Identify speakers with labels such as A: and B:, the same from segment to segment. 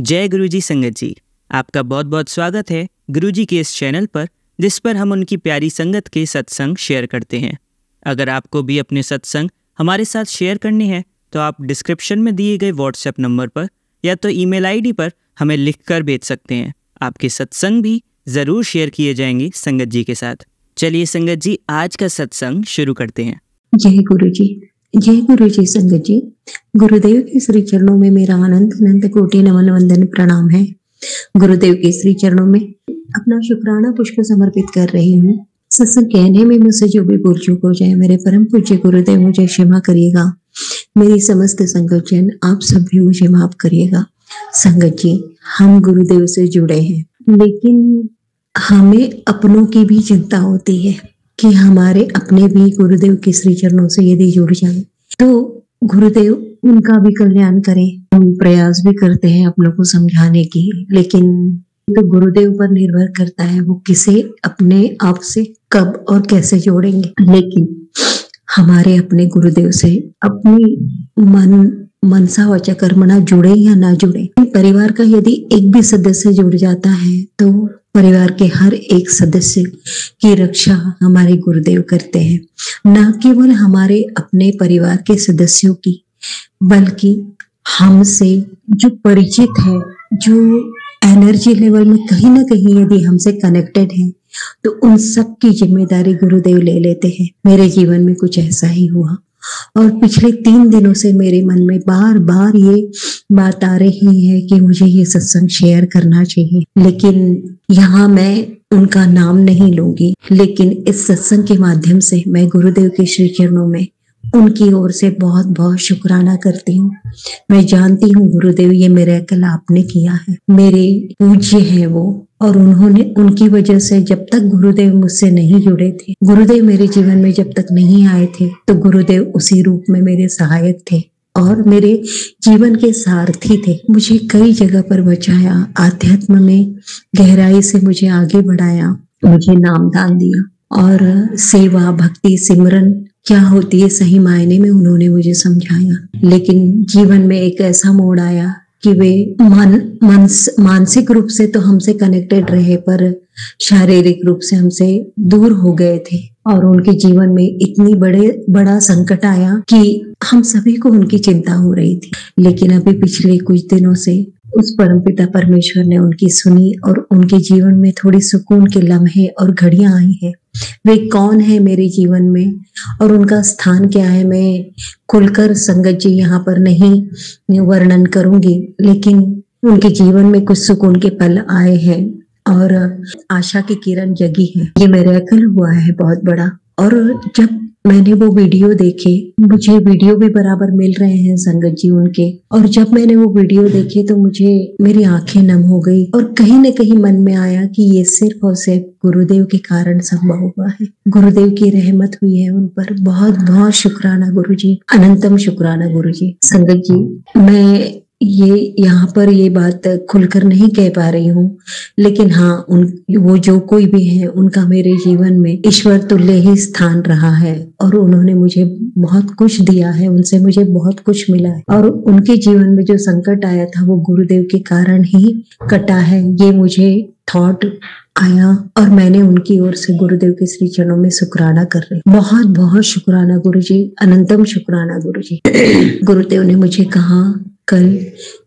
A: जय गुरुजी संगत जी, आपका बहुत बहुत स्वागत है गुरुजी के इस चैनल पर, जिस पर हम उनकी प्यारी संगत के सत्संग शेयर करते हैं। अगर आपको भी अपने सत्संग हमारे साथ शेयर करने हैं तो आप डिस्क्रिप्शन में दिए गए व्हाट्सएप नंबर पर या तो ईमेल आईडी पर हमें लिखकर भेज सकते हैं। आपके सत्संग भी ज़रूर शेयर किए जाएंगे संगत जी के साथ। चलिए संगत जी, आज का सत्संग शुरू करते हैं।
B: जय गुरु जी, जय गुरु जी। संगत जी, गुरुदेव के श्री चरणों में मेरा अनंत अनंत कोटि नमन वंदन प्रणाम है। गुरुदेव के श्री चरणों में अपना शुक्राना पुष्प समर्पित कर रही हूँ। सत्संग कहने में मुझसे जो भी भूल चूक हो जाए, मेरे परम पूज्य गुरुदेव मुझे क्षमा करिएगा। मेरी समस्त संगत जन आप सब भी मुझे माफ करिएगा। संगत जी, हम गुरुदेव से जुड़े हैं, लेकिन हमें अपनों की भी चिंता होती है कि हमारे अपने भी गुरुदेव के श्री चरणों से यदि जुड़ जाएं तो गुरुदेव उनका भी कल्याण करें। हम प्रयास भी करते हैं अपनों को समझाने की, लेकिन तो गुरुदेव पर निर्भर करता है वो किसे अपने आप से कब और कैसे जोड़ेंगे। लेकिन हमारे अपने गुरुदेव से अपनी मनसा वाचा कर्मणा जुड़े या ना जुड़े, परिवार का यदि एक भी सदस्य जुड़ जाता है तो परिवार के हर एक सदस्य की रक्षा हमारे गुरुदेव करते हैं। न केवल हमारे अपने परिवार के सदस्यों की, बल्कि हमसे जो परिचित है, जो एनर्जी लेवल में कहीं ना कहीं यदि हमसे कनेक्टेड है, तो उन सब की जिम्मेदारी गुरुदेव ले लेते हैं। मेरे जीवन में कुछ ऐसा ही हुआ और पिछले 3 दिनों से मेरे मन में बार बार ये बात आ रही है कि मुझे ये सत्संग शेयर करना चाहिए। लेकिन यहाँ मैं उनका नाम नहीं लूंगी, लेकिन इस सत्संग के माध्यम से मैं गुरुदेव के श्री चरणों में उनकी ओर से बहुत बहुत शुक्राना करती हूँ। मैं जानती हूँ गुरुदेव, ये मिरेकल आपने किया है। मेरे पूज्य हैं वो, और उन्होंने, उनकी वजह से जब तक गुरुदेव मुझसे नहीं जुड़े थे, गुरुदेव मेरे जीवन में जब तक नहीं आए थे, तो गुरुदेव उसी रूप में मेरे सहायक थे और मेरे जीवन के सारथी थे। मुझे कई जगह पर बचाया, आध्यात्म में गहराई से मुझे आगे बढ़ाया, मुझे नामदान दिया और सेवा, भक्ति, सिमरन क्या होती है सही मायने में उन्होंने मुझे समझाया। लेकिन जीवन में एक ऐसा मोड़ आया कि वे मानसिक रूप से तो हमसे कनेक्टेड रहे, पर शारीरिक रूप से हमसे दूर हो गए थे और उनके जीवन में इतनी बड़ा संकट आया कि हम सभी को उनकी चिंता हो रही थी। लेकिन अभी पिछले कुछ दिनों से उस परमपिता परमेश्वर ने उनकी सुनी और उनके जीवन में थोड़ी सुकून के लम्हे और घड़ियां आई हैं। वे कौन है मेरे जीवन में और उनका स्थान क्या है, मैं खुलकर संगत जी यहाँ पर नहीं वर्णन करूंगी, लेकिन उनके जीवन में कुछ सुकून के पल आए हैं और आशा की किरण जगी है। ये मिरेकल हुआ है बहुत बड़ा। और जब मैंने वो वीडियो देखे, मुझे वीडियो भी बराबर मिल रहे हैं संगत जी उनके, और जब मैंने वो वीडियो देखे तो मेरी आंखें नम हो गई और कहीं न कहीं मन में आया कि ये सिर्फ और सिर्फ गुरुदेव के कारण संभव हुआ है। गुरुदेव की रहमत हुई है उन पर। बहुत बहुत शुक्राना गुरुजी, अनंतम शुक्राना गुरुजी। संगत जी, मैं यहाँ पर ये बात खुलकर नहीं कह पा रही हूँ, लेकिन हाँ, वो जो कोई भी है, उनका मेरे जीवन में ईश्वर तुल्य ही स्थान रहा है और उन्होंने मुझे बहुत कुछ दिया है, उनसे मुझे बहुत कुछ मिला है। और उनके जीवन में जो संकट आया था वो गुरुदेव के कारण ही कटा है, ये मुझे थॉट आया और मैंने उनकी ओर से गुरुदेव के श्री चरणों में शुक्राना कर रही। बहुत बहुत शुक्राना गुरुजी, अनंतम शुक्राना गुरुजी। गुरुदेव ने मुझे कहा कल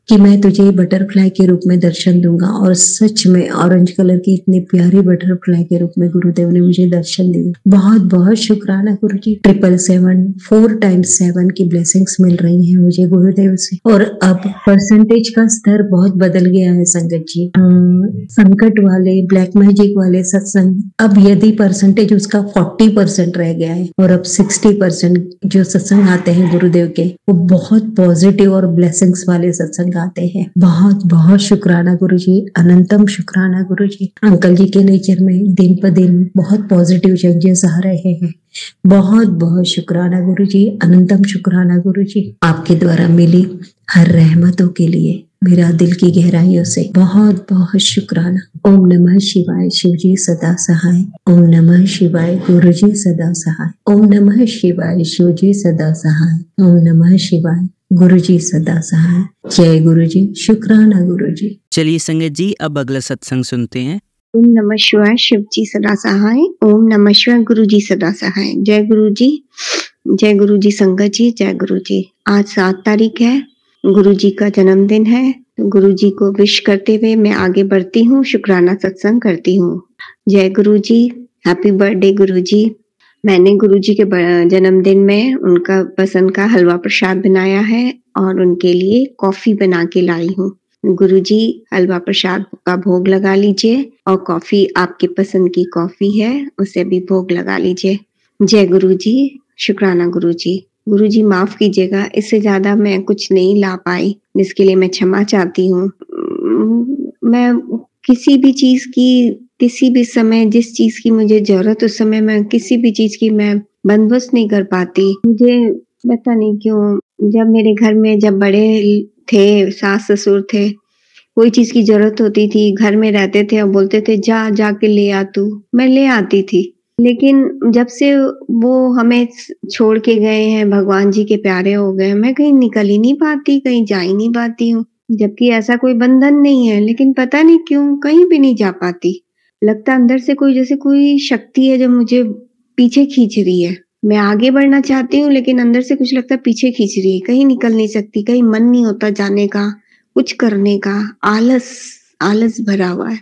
B: कि मैं तुझे बटरफ्लाई के रूप में दर्शन दूंगा, और सच में ऑरेंज कलर की इतनी प्यारी बटरफ्लाई के रूप में गुरुदेव ने मुझे दर्शन दिए। बहुत बहुत शुक्राना गुरुजी। 777 4 टाइम्स 7 की ब्लेसिंग्स मिल रही हैं मुझे गुरुदेव से। और अब परसेंटेज का स्तर बहुत बदल गया है संगत जी। संकट वाले, ब्लैक मैजिक वाले सत्संग, अब यदि परसेंटेज उसका 40% रह गया है और अब 60% जो सत्संग आते हैं गुरुदेव के, वो बहुत पॉजिटिव और ब्लेसिंग्स वाले सत्संग आते हैं। बहुत बहुत शुक्राना गुरुजी, अनंतम शुक्राना गुरुजी। अंकल जी के नेचर में दिन पर दिन बहुत पॉजिटिव चेंजेस आ रहे हैं। बहुत बहुत शुक्राना गुरुजी, अनंतम शुक्राना गुरुजी। आपके द्वारा मिली हर रहमतों के लिए मेरा दिल की गहराइयों से बहुत बहुत शुक्राना। ओम नमः शिवाय, शिवजी सदा सहाय। ओम नमः शिवाय, गुरुजी सदा सहाय। ओम नमः शिवाय, शिवजी सदा सहाय। ओम नमः शिवाय, गुरु जी सदा सहाय। जय गुरु जी, शुक्राना गुरु जी।
A: चलिए संगत जी, अब अगला सत्संग सुनते हैं।
C: ओम नमः शिवाय, शिव जी सदा सहाय। ओम नमः शिवाय, गुरु जी सदा सहाय। जय गुरु जी, जय गुरु जी संगत जी, जय गुरु जी। आज 7 तारीख है, गुरु जी का जन्मदिन है। गुरु जी को विश करते हुए मैं आगे बढ़ती हूँ, शुक्राना सत्संग करती हूँ। जय गुरु जी, हैप्पी बर्थडे गुरु जी। मैंने गुरु जी के जन्मदिन में उनका पसंद का हलवा प्रसाद बनाया है और उनके लिए कॉफी बना के लाई हूँ। गुरु जी, हलवा प्रसाद का भोग लगा लीजिए और कॉफी आपकी पसंद की कॉफी है उसे भी भोग लगा लीजिए। जय गुरु जी, शुक्राना गुरु जी। गुरु जी माफ कीजिएगा, इससे ज्यादा मैं कुछ नहीं ला पाई, जिसके लिए मैं क्षमा चाहती हूँ। मैं किसी भी चीज की, किसी भी समय जिस चीज की मुझे जरूरत, उस समय मैं किसी भी चीज की मैं बंदोबस्त नहीं कर पाती। मुझे पता नहीं क्यों, जब मेरे घर में जब बड़े थे, सास ससुर थे, कोई चीज की जरूरत होती थी, घर में रहते थे और बोलते थे जा जाके ले आ तू, मैं ले आती थी। लेकिन जब से वो हमें छोड़ के गए हैं, भगवान जी के प्यारे हो गए, मैं कहीं निकल ही नहीं पाती, कहीं जा ही नहीं पाती हूँ। जबकि ऐसा कोई बंधन नहीं है, लेकिन पता नहीं क्यों कहीं भी नहीं जा पाती। लगता अंदर से कोई, जैसे कोई शक्ति है जो मुझे पीछे खींच रही है। मैं आगे बढ़ना चाहती हूँ लेकिन अंदर से कुछ लगता है पीछे खींच रही है, कहीं निकल नहीं सकती, कहीं मन नहीं होता जाने का, कुछ करने का, आलस आलस भरा हुआ है।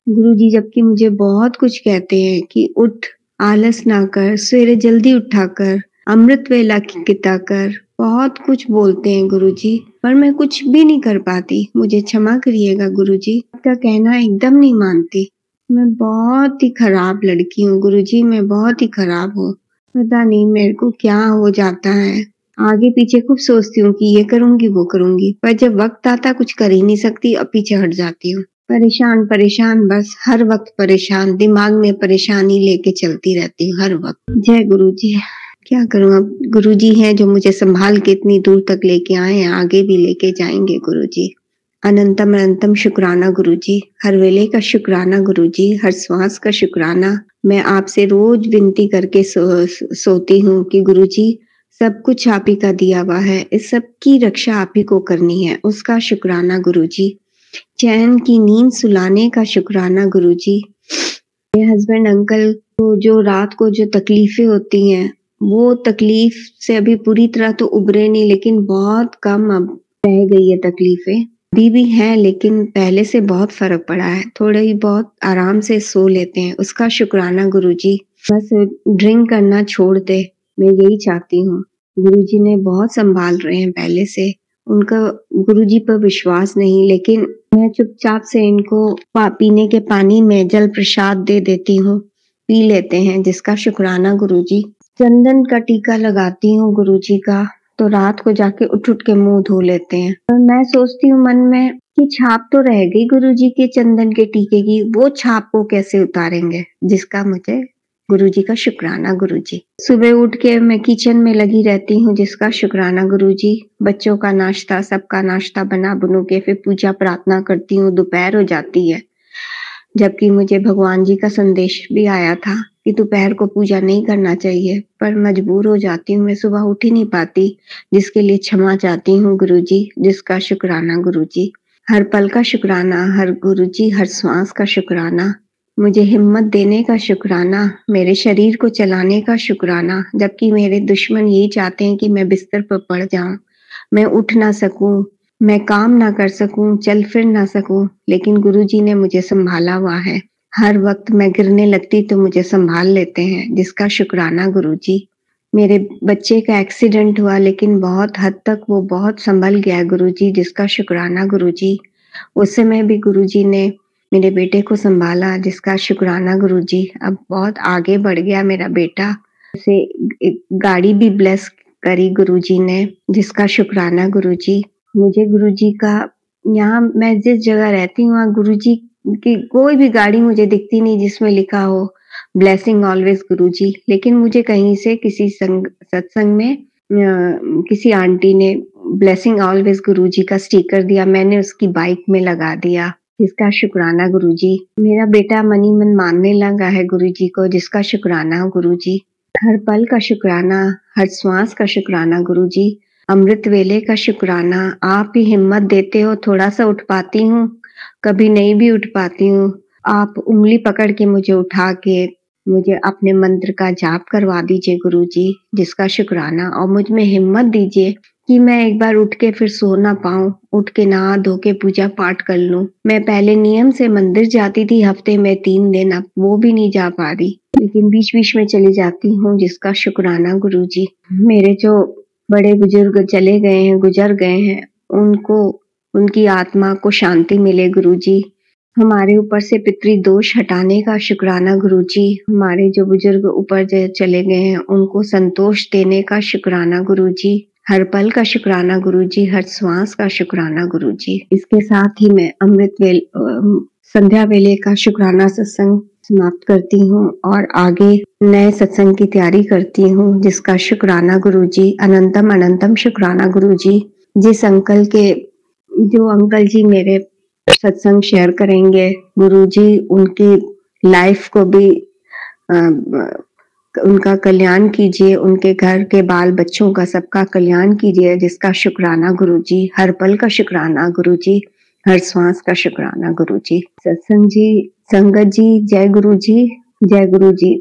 C: गुरुजी जबकि मुझे बहुत कुछ कहते हैं कि उठ, आलस ना कर, सवेरे जल्दी उठा कर, अमृत वेला की किता कर, बहुत कुछ बोलते हैं गुरुजी, पर मैं कुछ भी नहीं कर पाती। मुझे क्षमा करिएगा गुरुजी, आपका कहना एकदम नहीं मानती। मैं बहुत ही खराब लड़की हूँ गुरुजी, मैं बहुत ही खराब हूँ। पता नहीं मेरे को क्या हो जाता है, आगे पीछे खूब सोचती हूँ कि ये करूंगी वो करूंगी, पर जब वक्त आता कुछ कर ही नहीं सकती और पीछे हट जाती हूँ। परेशान परेशान, बस हर वक्त परेशान, दिमाग में परेशानी लेके चलती रहती हूँ हर वक्त। जय गुरु जी, क्या करूँ अब। गुरु जी हैं जो मुझे संभाल के इतनी दूर तक लेके आए हैं, आगे भी लेके जाएंगे गुरु जी। अनंतम अनंतम शुक्राना गुरु जी, हर वेले का शुक्राना गुरु जी, हर श्वास का शुक्राना। मैं आपसे रोज विनती करके सोती हूँ कि गुरु जी सब कुछ आप ही का दिया हुआ है, इस सब की रक्षा आप ही को करनी है, उसका शुक्राना गुरु जी। चैन की नींद सुलाने का शुक्राना गुरु जी। मेरे हस्बैंड अंकल को जो रात को जो तकलीफें होती हैं, वो तकलीफ से अभी पूरी तरह तो उबरे नहीं, लेकिन बहुत कम अब रह गई है तकलीफें। अभी भी हैं लेकिन पहले से बहुत फर्क पड़ा है, थोड़े ही बहुत आराम से सो लेते हैं, उसका शुक्राना गुरुजी। बस ड्रिंक करना छोड़ दे, मैं यही चाहती हूँ। गुरुजी ने बहुत संभाल रहे हैं पहले से, उनका गुरुजी पर विश्वास नहीं, लेकिन मैं चुपचाप से इनको पीने के पानी में जल प्रसाद दे देती हूँ, पी लेते हैं, जिसका शुक्राना गुरुजी। चंदन का टीका लगाती हूँ गुरुजी का, तो रात को जाके उठ उठ के मुंह धो लेते हैं। और मैं सोचती हूँ मन में कि छाप तो रह गई गुरुजी के चंदन के टीके की, वो छाप को कैसे उतारेंगे, जिसका मुझे गुरुजी का शुक्राना गुरुजी। सुबह उठ के मैं किचन में लगी रहती हूँ, जिसका शुक्राना गुरुजी। बच्चों का नाश्ता, सबका नाश्ता बना बुनू के फिर पूजा प्रार्थना करती हूँ, दोपहर हो जाती है। जबकि मुझे भगवान जी का संदेश भी आया था कि दोपहर को पूजा नहीं करना चाहिए, पर मजबूर हो जाती हूँ, मैं सुबह उठ ही नहीं पाती, जिसके लिए क्षमा चाहती हूँ गुरुजी, जिसका शुक्राना गुरुजी। हर पल का शुक्राना हर गुरुजी, हर श्वास का शुक्राना, मुझे हिम्मत देने का शुक्राना, मेरे शरीर को चलाने का शुक्राना, जबकि मेरे दुश्मन यही चाहते हैं कि मैं बिस्तर पर पड़ जाऊं, मैं उठ ना सकूं, मैं काम ना कर सकूं, चल फिर ना सकूं, लेकिन गुरुजी ने मुझे संभाला हुआ है। हर वक्त मैं गिरने लगती तो मुझे संभाल लेते हैं, जिसका शुक्राना गुरुजी। मेरे बच्चे का एक्सीडेंट हुआ लेकिन बहुत हद तक वो बहुत संभल गया है गुरुजी, जिसका शुक्राना गुरुजी। उस समय भी गुरुजी ने मेरे बेटे को संभाला, जिसका शुक्राना गुरुजी। अब बहुत आगे बढ़ गया मेरा बेटा, उसे गाड़ी भी ब्लेस करी गुरुजी ने, जिसका शुक्राना गुरुजी। मुझे गुरुजी का, यहाँ मैं जिस जगह रहती हूँ वहाँ गुरुजी की कोई भी गाड़ी मुझे दिखती नहीं जिसमें लिखा हो ब्लेसिंग ऑलवेज गुरुजी, लेकिन मुझे कहीं से किसी सत्संग में किसी आंटी ने ब्लेसिंग ऑलवेज गुरुजी का स्टिकर दिया, मैंने उसकी बाइक में लगा दिया, जिसका शुक्राना गुरुजी। मेरा बेटा मनी मन मानने लगा है गुरुजी को, जिसका शुक्राना गुरुजी। हर पल का शुक्राना, हर श्वास का शुक्राना गुरुजी। अमृत वेले का शुक्राना, आप ही हिम्मत देते हो, थोड़ा सा उठ पाती हूँ, कभी नहीं भी उठ पाती हूँ। आप उंगली पकड़ के मुझे उठा के मुझे अपने मंत्र का जाप करवा दीजिए गुरुजी, जिसका शुक्राना, और मुझ में हिम्मत दीजिए कि मैं एक बार उठ के फिर सो ना पाऊं, उठ के नहा धो के पूजा पाठ कर लूं। मैं पहले नियम से मंदिर जाती थी हफ्ते में 3 दिन, अब वो भी नहीं जा पा रही, लेकिन बीच बीच में चली जाती हूँ, जिसका शुक्राना गुरुजी। मेरे जो बड़े बुजुर्ग चले गए हैं, गुजर गए हैं, उनको, उनकी आत्मा को शांति मिले गुरुजी। हमारे ऊपर से पितृ दोष हटाने का शुक्राना गुरुजी। हमारे जो बुजुर्ग ऊपर चले गए हैं उनको संतोष देने का शुक्राना गुरुजी। हर पल का शुक्राना गुरुजी, हर श्वास का शुक्राना गुरुजी। इसके साथ ही मैं संध्या वेले का शुक्राना सत्संग समाप्त करती हूँ और आगे नए सत्संग की तैयारी करती हूँ, जिसका शुक्राना गुरुजी, अनंतम अनंतम शुक्राना गुरुजी। जिस अंकल के, जो अंकल जी मेरे सत्संग शेयर करेंगे गुरुजी, उनकी लाइफ को भी उनका कल्याण कीजिए, उनके घर के बाल बच्चों का सबका कल्याण कीजिए, जिसका शुक्राना गुरुजी। हर पल का शुक्राना गुरुजी, हर श्वास का शुक्राना गुरुजी। सत्संग जी, संगत जी, जय गुरुजी, जय गुरुजी।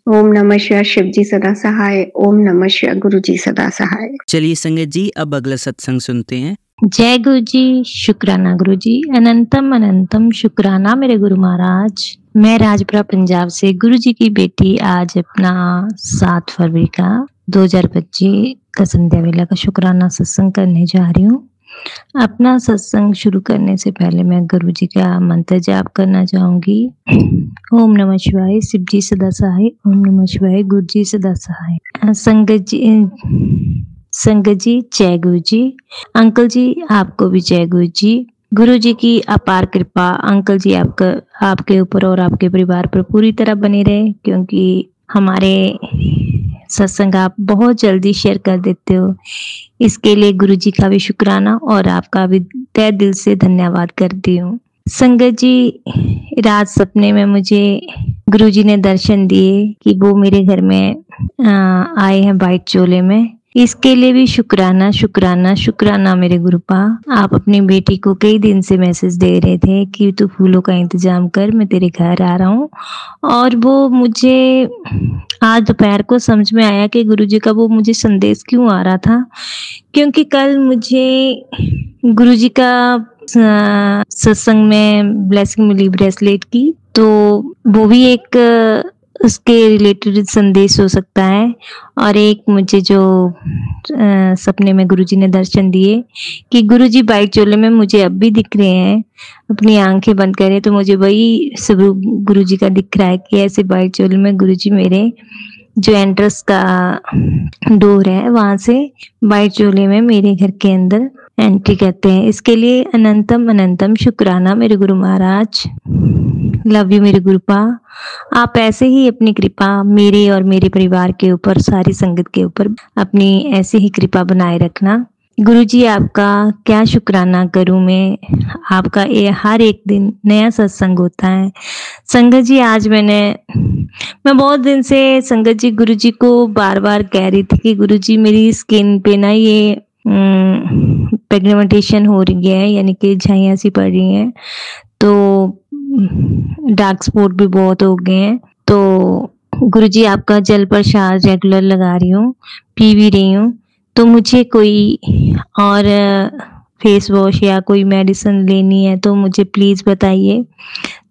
C: ओम नमः शिवाय, शिव जी सदा सहाय। ओम नमः शिवाय, गुरुजी सदा सहाय।
A: चलिए संगत जी, अब अगला सत्संग सुनते हैं।
D: जय गुरु जी, शुक्राना गुरु जी, अनंतम अनंतम शुक्राना मेरे गुरु महाराज। मैं राजपुरा पंजाब से गुरु जी की बेटी आज अपना 7 फरवरी का 2025 का संध्या वेला का शुक्राना सत्संग करने जा रही हूँ। अपना सत्संग शुरू करने से पहले मैं गुरु जी का मंत्र जाप करना चाहूंगी। ओम नमः शिवाय, शिव जी सदा सहाय। ओम नमः शिवाय, गुरु जी सदा सहाय। संगत जी जय गुरु जी। अंकल जी आपको भी जय गुरु जी। गुरु जी की अपार कृपा अंकल जी आपके ऊपर और आपके परिवार पर पूरी तरह बनी रहे, क्योंकि हमारे सत्संग आप बहुत जल्दी शेयर कर देते हो। इसके लिए गुरु जी का भी शुक्राना और आपका भी तहे दिल से धन्यवाद करती हूँ। संगत जी, रात सपने में मुझे गुरु जी ने दर्शन दिए कि वो मेरे घर में आए हैं वाइट चोले में। इसके लिए भी शुक्राना शुक्राना शुक्राना मेरे गुरुपा। आप अपनी बेटी को कई दिन से मैसेज दे रहे थे कि तू फूलों का इंतजाम कर, मैं तेरे घर आ रहा हूँ, और वो मुझे आज दोपहर को समझ में आया कि गुरुजी का वो मुझे संदेश क्यों आ रहा था, क्योंकि कल मुझे गुरुजी का सत्संग में ब्लेसिंग मिली ब्रेसलेट की, तो वो भी एक उसके रिलेटेड संदेश हो सकता है। और एक मुझे जो सपने में गुरुजी ने दर्शन दिए कि गुरुजी वाइट चोले में मुझे अब भी दिख रहे हैं, अपनी आंखें बंद करें तो मुझे वही स्वरूप गुरुजी का दिख रहा है कि ऐसे वाइट चोले में गुरुजी मेरे जो एंट्रेंस का डोर है वहां से वाइट चोले में मेरे घर के अंदर एंट्री करते हैं। इसके लिए अनंतम अनंतम शुक्राना मेरे गुरु महाराज। लव यू मेरे गुरुपा। आप ऐसे ही अपनी कृपा मेरे और मेरे परिवार के ऊपर, सारी संगत के ऊपर अपनी ऐसे ही कृपा बनाए रखना। गुरुजी आपका क्या शुक्राना करूं मैं, आपका ये हर एक दिन नया सत्संग होता है। संगत जी आज मैं बहुत दिन से संगत जी गुरुजी को बार बार कह रही थी कि गुरुजी मेरी स्किन पे ना ये पिगमेंटेशन हो रही है, यानी कि झाइयाँ सी पड़ रही हैं, तो डार्क स्पॉट भी बहुत हो गए हैं। तो गुरुजी आपका जल प्रसाद रेगुलर लगा रही हूँ, पी भी रही हूँ, तो मुझे कोई और फेस वॉश या कोई मेडिसिन लेनी है तो मुझे प्लीज बताइए।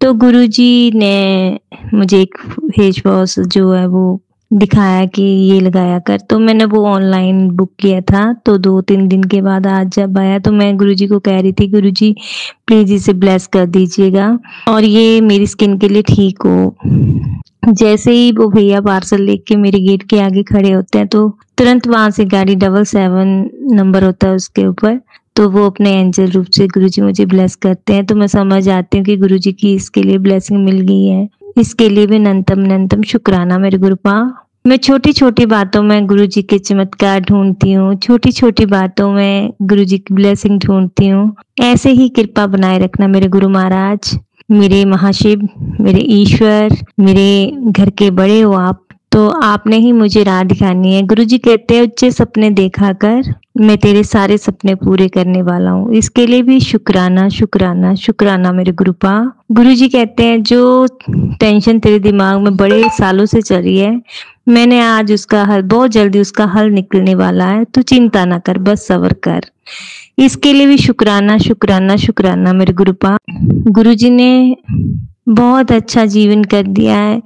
D: तो गुरुजी ने मुझे एक फेस वॉश जो है वो दिखाया कि ये लगाया कर, तो मैंने वो ऑनलाइन बुक किया था। तो 2-3 दिन के बाद आज जब आया तो मैं गुरुजी को कह रही थी गुरुजी प्लीज इसे ब्लेस कर दीजिएगा और ये मेरी स्किन के लिए ठीक हो। जैसे ही वो भैया पार्सल लेके मेरे गेट के आगे खड़े होते हैं तो तुरंत वहां से गाड़ी 777 नंबर होता है उसके ऊपर, तो वो अपने एंजल रूप से गुरुजी मुझे ब्लेस करते हैं। तो मैं समझ आती हूँ कि गुरुजी की इसके लिए ब्लेसिंग मिल गई है। इसके लिए भी अनंतम शुक्राना मेरे गुरुपा। मैं छोटी छोटी बातों में गुरुजी के चमत्कार ढूंढती हूँ, छोटी छोटी बातों में गुरुजी की ब्लेसिंग ढूंढती हूँ। ऐसे ही कृपा बनाए रखना मेरे गुरु महाराज, मेरे महाशिव, मेरे ईश्वर, मेरे घर के बड़े हो आप। तो तो आपने ही मुझे राह दिखानी है। गुरुजी कहते हैं ऊंचे सपने देखा कर, मैं तेरे सारे सपने पूरे करने वाला हूँ। इसके लिए भी शुक्राना शुक्राना शुक्राना मेरे गुरुपा। गुरुजी कहते हैं जो टेंशन तेरे दिमाग में बड़े सालों से चल रही है, मैंने आज उसका हल, बहुत जल्दी उसका हल निकलने वाला है, तू चिंता ना कर, बस सब्र कर। इसके लिए भी शुक्राना शुक्राना शुक्राना मेरे गुरुपा। गुरुजी ने बहुत अच्छा जीवन कर दिया है।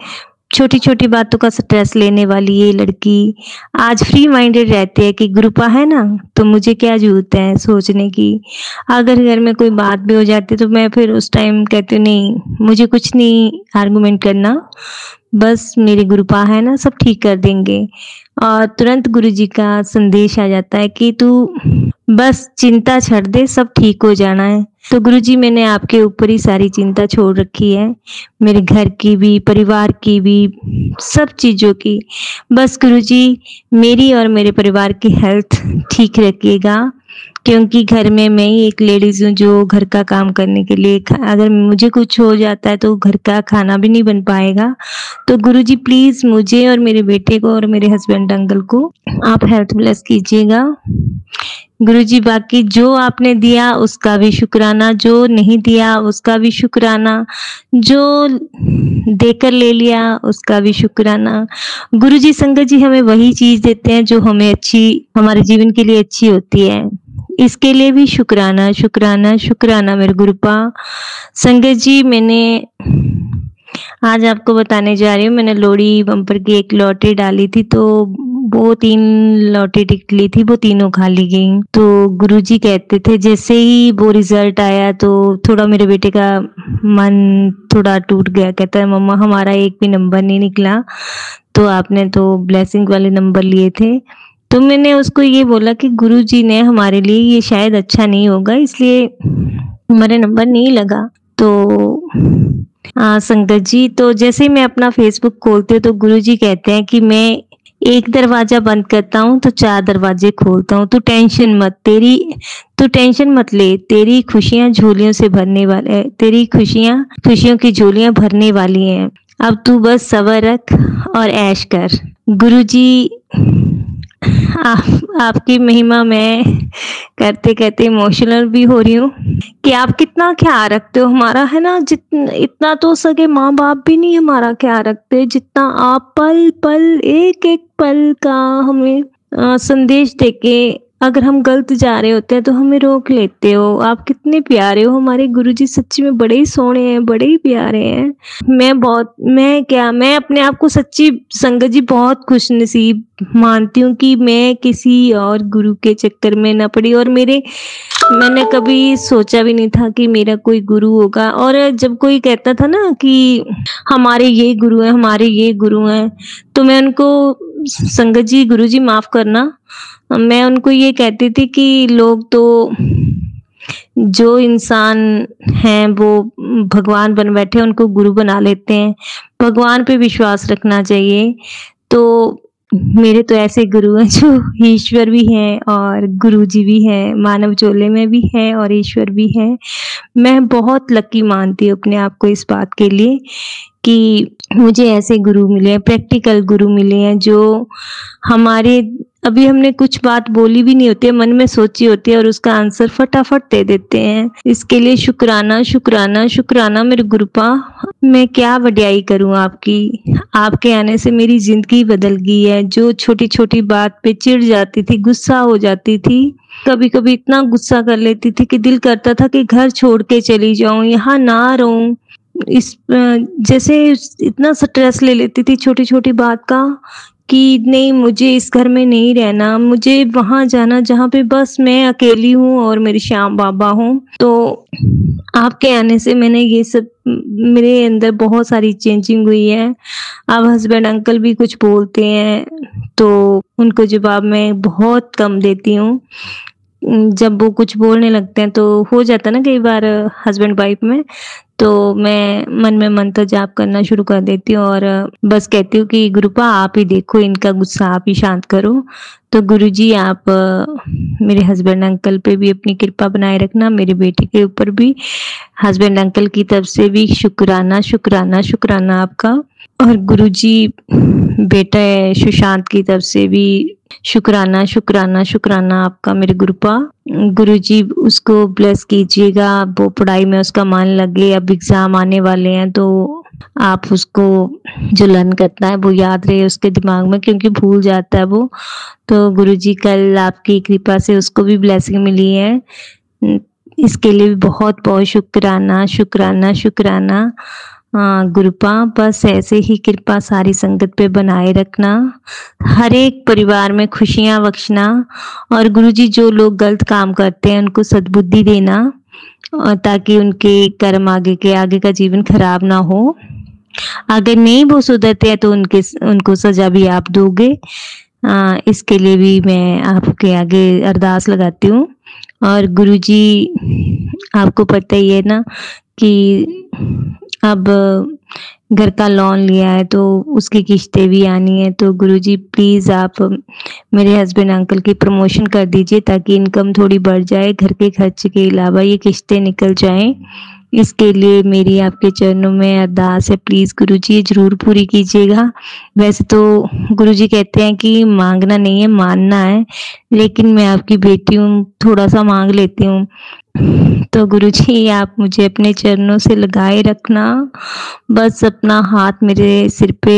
D: छोटी छोटी बातों का स्ट्रेस लेने वाली ये लड़की आज फ्री माइंडेड रहती है कि गुरुपा है ना, तो मुझे क्या जरूरत है सोचने की। अगर घर में कोई बात भी हो जाती तो मैं फिर उस टाइम कहती हूँ नहीं, मुझे कुछ नहीं आर्गुमेंट करना, बस मेरे गुरुपा है ना, सब ठीक कर देंगे। और तुरंत गुरुजी का संदेश आ जाता है कि तू बस चिंता छोड़ दे, सब ठीक हो जाना है। तो गुरुजी मैंने आपके ऊपर ही सारी चिंता छोड़ रखी है, मेरे घर की भी, परिवार की भी, सब चीजों की। बस गुरुजी मेरी और मेरे परिवार की हेल्थ ठीक रखिएगा, क्योंकि घर में मैं ही एक लेडीज हूँ जो घर का काम करने के लिए, अगर मुझे कुछ हो जाता है तो घर का खाना भी नहीं बन पाएगा। तो गुरुजी प्लीज मुझे और मेरे बेटे को और मेरे हस्बैंड अंकल को आप हेल्थ ब्लेस कीजिएगा। गुरुजी बाकी जो आपने दिया उसका भी शुक्राना, जो नहीं दिया उसका भी शुक्राना, जो देकर ले लिया उसका भी शुक्राना। गुरुजी संगत जी हमें वही चीज देते हैं जो हमें अच्छी, हमारे जीवन के लिए अच्छी होती है। इसके लिए भी शुक्राना शुक्राना शुक्राना मेरे गुरुपा। संगत जी मैंने आज आपको बताने जा रही हूँ, मैंने लोहड़ी बम्पर की एक लॉटरी डाली थी, तो वो 3 लॉटरी टिकट ली थी, वो तीनों खाली गई। तो गुरुजी कहते थे जैसे ही वो रिजल्ट आया तो थोड़ा मेरे बेटे का मन थोड़ा टूट गया, कहता है मम्मा हमारा एक भी नंबर नहीं निकला, तो आपने तो ब्लेसिंग वाले नंबर लिए थे। तो मैंने उसको ये बोला कि गुरुजी ने हमारे लिए ये शायद अच्छा नहीं होगा, इसलिए हमारे नंबर नहीं लगा। तो संगत जी, तो जैसे ही मैं अपना फेसबुक खोलती हूँ तो गुरुजी कहते हैं कि मैं एक दरवाजा बंद करता हूँ तो 4 दरवाजे खोलता हूँ, तू टेंशन मत ले, तेरी खुशियां झोलियों से भरने वाले, तेरी खुशियों की झोलियां भरने वाली हैं, अब तू बस सब्र रख और ऐश कर। गुरुजी आपकी महिमा मैं करते करते इमोशनल भी हो रही हूँ कि आप कितना ख्याल रखते हो हमारा, है ना। जितना इतना तो सके माँ बाप भी नहीं हमारा ख्याल रखते जितना आप पल पल एक एक पल का हमें संदेश देके, अगर हम गलत जा रहे होते हैं तो हमें रोक लेते हो। आप कितने प्यारे हो हमारे गुरुजी, सच्ची में बड़े ही सोहने हैं, बड़े ही प्यारे हैं। मैं अपने आप को सच्ची संगत जी बहुत खुशनसीब मानती हूँ कि मैं किसी और गुरु के चक्कर में न पड़ी, और मैंने कभी सोचा भी नहीं था कि मेरा कोई गुरु होगा। और जब कोई कहता था ना कि हमारे ये गुरु हैं, हमारे ये गुरु हैं, तो मैं उनको, संगत जी गुरुजी माफ करना, मैं उनको ये कहती थी कि लोग तो जो इंसान हैं वो भगवान बन बैठे, उनको गुरु बना लेते हैं, भगवान पे विश्वास रखना चाहिए। तो मेरे तो ऐसे गुरु हैं जो ईश्वर भी हैं और गुरुजी भी हैं, मानव चोले में भी हैं और ईश्वर भी हैं। मैं बहुत लकी मानती हूँ अपने आप को इस बात के लिए कि मुझे ऐसे गुरु मिले हैं, प्रैक्टिकल गुरु मिले हैं, जो हमारे अभी हमने कुछ बात बोली भी नहीं होती है, मन में सोची होती है और उसका आंसर फटाफट दे देते हैं। इसके लिए शुक्राना शुक्राना शुक्राना मेरे गुरुपा। मैं क्या वड्याई करूं आपकी, आपके आने से मेरी जिंदगी बदल गई है। जो छोटी छोटी बात पे चिढ़ जाती थी, गुस्सा हो जाती थी, कभी कभी इतना गुस्सा कर लेती थी कि दिल करता था कि घर छोड़ के चली जाऊं, यहाँ ना रहूं। जैसे इतना स्ट्रेस ले लेती थी छोटी छोटी बात का कि नहीं, मुझे इस घर में नहीं रहना, मुझे वहां जाना जहाँ पे बस मैं अकेली हूँ और मेरे श्याम बाबा हूँ। तो आपके आने से मैंने ये सब, मेरे अंदर बहुत सारी चेंजिंग हुई है। अब हस्बैंड अंकल भी कुछ बोलते हैं तो उनको जवाब मैं बहुत कम देती हूँ। जब वो कुछ बोलने लगते हैं तो हो जाता है ना कई बार हस्बैंड वाइफ में, तो मैं मन में मंत्र जाप करना शुरू कर देती हूँ और बस कहती हूँ कि गुरुपा आप ही देखो, इनका गुस्सा आप ही शांत करो। तो गुरुजी आप मेरे हस्बैंड अंकल पे भी अपनी कृपा बनाए रखना, मेरे बेटे के ऊपर भी, हस्बैंड अंकल की तरफ से भी शुक्राना शुक्राना शुक्राना आपका, और गुरुजी बेटा सुशांत की तरफ से भी शुक्राना शुक्राना शुक्राना आपका मेरे गुरुपा। गुरुजी उसको ब्लेस कीजिएगा, वो पढ़ाई में उसका मन लगे। अब एग्जाम आने वाले हैं तो आप उसको जो लर्न करता है वो याद रहे उसके दिमाग में, क्योंकि भूल जाता है वो। तो गुरुजी कल आपकी कृपा से उसको भी ब्लेसिंग मिली है, इसके लिए भी बहुत बहुत शुक्राना शुक्राना शुक्राना। गुरुपा बस ऐसे ही कृपा सारी संगत पे बनाए रखना, हर एक परिवार में खुशियां बख्शना, और गुरुजी जो लोग गलत काम करते हैं उनको सद्बुद्धि देना, और ताकि उनके कर्म आगे का जीवन खराब ना हो। अगर नहीं वो सुधरते हैं तो उनको सजा भी आप दोगे। इसके लिए भी मैं आपके आगे अरदास लगाती हूँ। और गुरुजी आपको पता ही है ना कि अब घर का लोन लिया है तो उसकी किस्तें भी आनी है, तो गुरुजी प्लीज आप मेरे हस्बैंड अंकल की प्रमोशन कर दीजिए ताकि इनकम थोड़ी बढ़ जाए, घर के खर्च के अलावा ये किस्तें निकल जाएं। इसके लिए मेरी आपके चरणों में अरदास है, प्लीज गुरुजी ये जरूर पूरी कीजिएगा। वैसे तो गुरुजी कहते हैं कि मांगना नहीं है मानना है, लेकिन मैं आपकी बेटी हूँ, थोड़ा सा मांग लेती हूँ। तो गुरुजी आप मुझे अपने चरणों से लगाए रखना, बस अपना हाथ मेरे सिर पे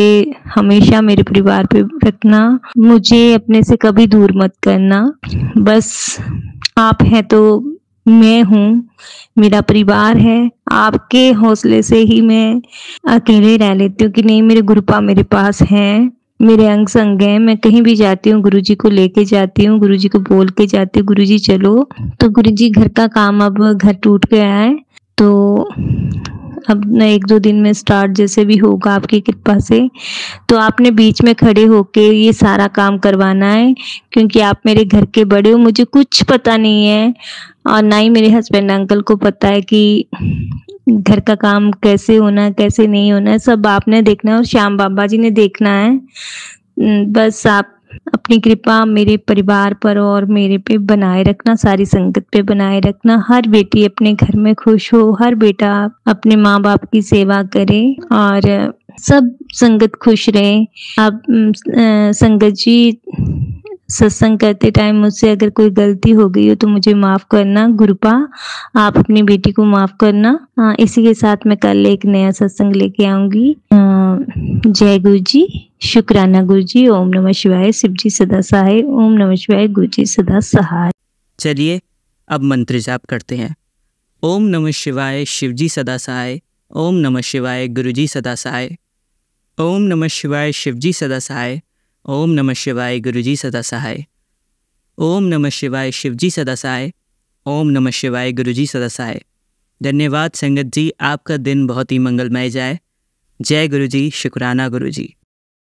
D: हमेशा मेरे परिवार पे रखना, मुझे अपने से कभी दूर मत करना। बस आप हैं तो मैं हूँ, मेरा परिवार है, आपके हौसले से ही मैं अकेले रह लेती हूँ कि नहीं मेरे गुरुपा मेरे पास हैं, मेरे अंग संग हैं। मैं कहीं भी जाती हूँ गुरुजी को लेके जाती हूँ, गुरुजी को बोल के जाती हूँ गुरुजी चलो। तो गुरुजी घर का काम अब घर टूट गया है तो अब न 1-2 दिन में स्टार्ट जैसे भी होगा आपकी कृपा से, तो आपने बीच में खड़े होके ये सारा काम करवाना है, क्योंकि आप मेरे घर के बड़े हो, मुझे कुछ पता नहीं है और ना ही मेरे हस्बैंड अंकल को पता है कि घर का काम कैसे होना है कैसे नहीं होना है, सब आपने देखना है और श्याम बाबा जी ने देखना है। बस आप अपनी कृपा मेरे परिवार पर और मेरे पे बनाए रखना, सारी संगत पे बनाए रखना, हर बेटी अपने घर में खुश हो, हर बेटा अपने माँ बाप की सेवा करे और सब संगत खुश रहे। आप संगत जी सत्संग करते टाइम मुझसे अगर कोई गलती हो गई हो तो मुझे माफ करना गुरुपा, आप अपनी बेटी को माफ करना। इसी के साथ मैं कल एक नया सत्संग लेके आऊंगी। जय गुरु जी, शुक्राना गुरु जी। ओम नमः शिवाय, शिव जी सदा सहाय। ओम नमः शिवाय, गुरु जी सदा सहाय।
A: चलिए अब मंत्र जाप करते हैं। ओम नमः शिवाय, शिव जी सदा सहाय। ओम नमः शिवाय, गुरु जी सदा सहाय। ओम नमः शिवाय, शिव जी सदा सहाय। ओम नमः शिवाय, गुरु जी सदा सहाय। ओम नमः शिवाय, शिव जी सदा सहाय। ओम नमः शिवाय, गुरु जी सदा सहाय। धन्यवाद संगत जी, आपका दिन बहुत ही मंगलमय जाए। जय गुरु जी, शुक्राना गुरु जी।